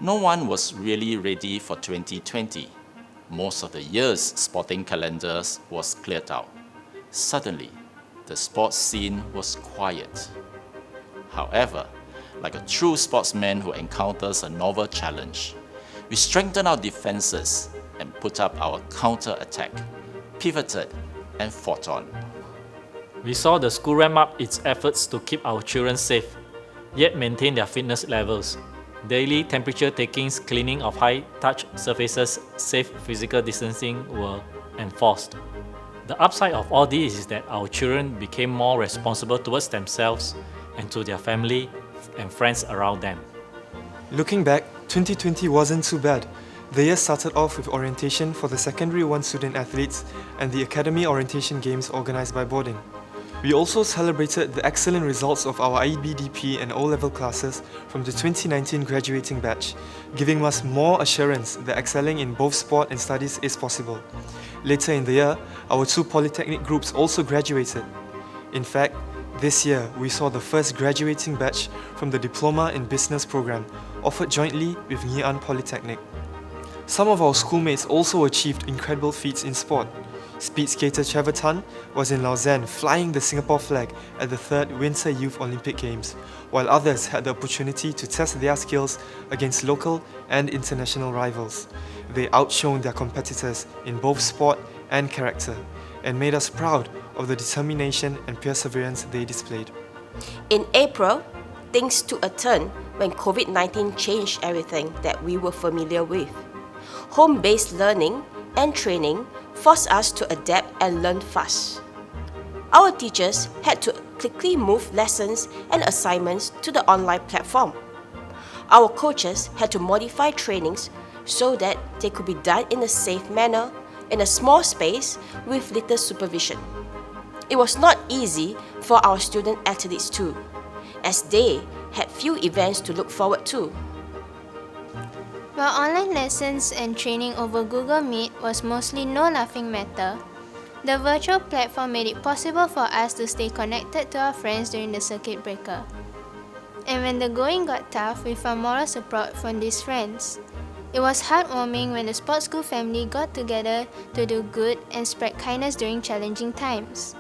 No one was really ready for 2020. Most of the year's sporting calendars was cleared out. Suddenly, the sports scene was quiet. However, like a true sportsman who encounters a novel challenge, we strengthened our defenses and put up our counter-attack, pivoted and fought on. We saw the school ramp up its efforts to keep our children safe, yet maintain their fitness levels. Daily temperature takings, cleaning of high-touch surfaces, safe physical distancing were enforced. The upside of all this is that our children became more responsible towards themselves and to their family and friends around them. Looking back, 2020 wasn't too bad. The year started off with orientation for the Secondary 1 student athletes and the Academy Orientation Games organised by boarding. We also celebrated the excellent results of our IBDP and O-level classes from the 2019 graduating batch, giving us more assurance that excelling in both sport and studies is possible. Later in the year, our 2 polytechnic groups also graduated. In fact, this year we saw the first graduating batch from the Diploma in Business program, offered jointly with Ngee Ann Polytechnic. Some of our schoolmates also achieved incredible feats in sport. Speed skater Trevor Tan was in Lausanne flying the Singapore flag at the 3rd Winter Youth Olympic Games, while others had the opportunity to test their skills against local and international rivals. They outshone their competitors in both sport and character, and made us proud of the determination and perseverance they displayed. In April, things took a turn when COVID-19 changed everything that we were familiar with. Home-based learning and training forced us to adapt and learn fast. Our teachers had to quickly move lessons and assignments to the online platform. Our coaches had to modify trainings so that they could be done in a safe manner, in a small space with little supervision. It was not easy for our student athletes too, as they had few events to look forward to. While online lessons and training over Google Meet was mostly no laughing matter, the virtual platform made it possible for us to stay connected to our friends during the circuit breaker. And when the going got tough, we found moral support from these friends. It was heartwarming when the sports school family got together to do good and spread kindness during challenging times.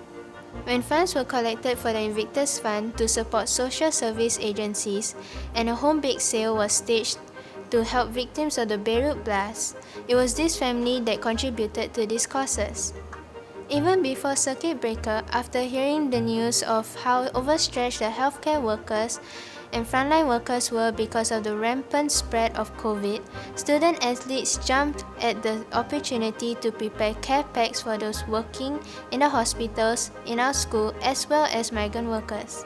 When funds were collected for the Invictus Fund to support social service agencies and a home-baked sale was staged to help victims of the Beirut blast, it was this family that contributed to these causes. Even before circuit breaker, after hearing the news of how overstretched the healthcare workers and frontline workers were because of the rampant spread of COVID, student athletes jumped at the opportunity to prepare care packs for those working in the hospitals, in our school, as well as migrant workers.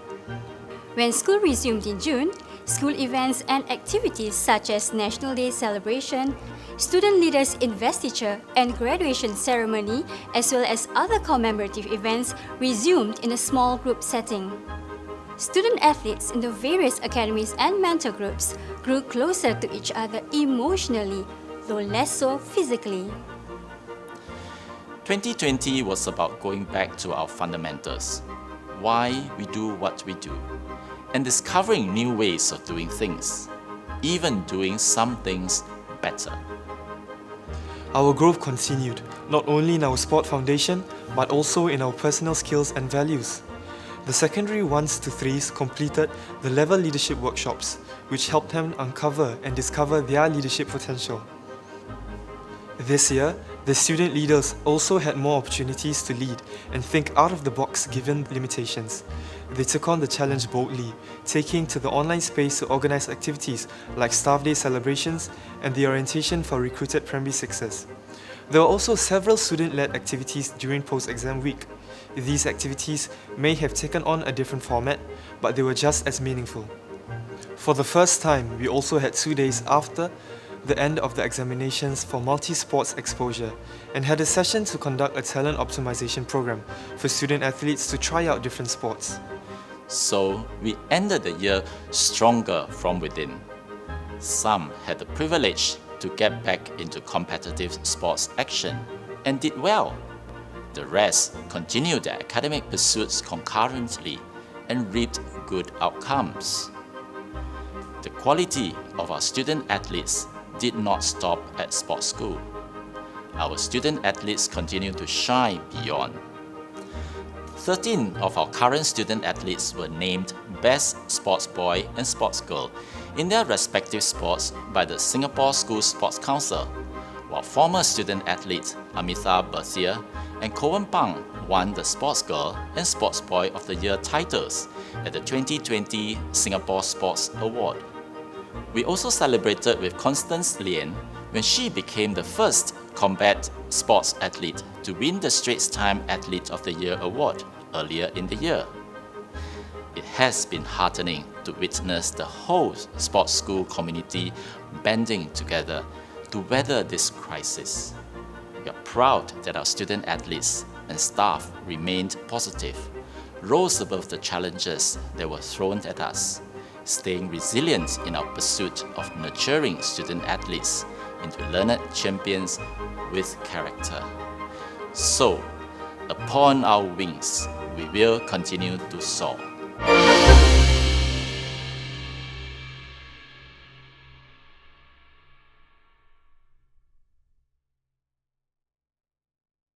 When school resumed in June, school events and activities such as National Day celebration, student leaders investiture and graduation ceremony, as well as other commemorative events resumed in a small group setting. Student athletes in the various academies and mentor groups grew closer to each other emotionally, though less so physically. 2020 was about going back to our fundamentals, why we do what we do, and discovering new ways of doing things, even doing some things better. Our growth continued, not only in our sport foundation, but also in our personal skills and values. The secondary 1s to 3s completed the level leadership workshops, which helped them uncover and discover their leadership potential. This year, the student leaders also had more opportunities to lead and think out of the box given limitations. They took on the challenge boldly, taking to the online space to organize activities like Staff Day celebrations and the orientation for recruited Primary 6s. There were also several student-led activities during post-exam week. These activities may have taken on a different format, but they were just as meaningful. For the first time, we also had 2 days after the end of the examinations for multi-sports exposure and had a session to conduct a talent optimization program for student athletes to try out different sports. So we ended the year stronger from within. Some had the privilege to get back into competitive sports action and did well. The rest continued their academic pursuits concurrently and reaped good outcomes. The quality of our student athletes did not stop at sports school. Our student athletes continued to shine beyond. 13 of our current student athletes were named Best Sports Boy and Sports Girl in their respective sports by the Singapore School Sports Council, while former student athletes Amitha Berthia and Koen Pang won the Sports Girl and Sports Boy of the Year titles at the 2020 Singapore Sports Award. We also celebrated with Constance Lien when she became the first combat sports athlete to win the Straits Times Athlete of the Year award earlier in the year. It has been heartening to witness the whole sports school community banding together to weather this crisis. We are proud that our student athletes and staff remained positive, rose above the challenges that were thrown at us, staying resilient in our pursuit of nurturing student athletes into learned champions with character. So, upon our wings, we will continue to soar.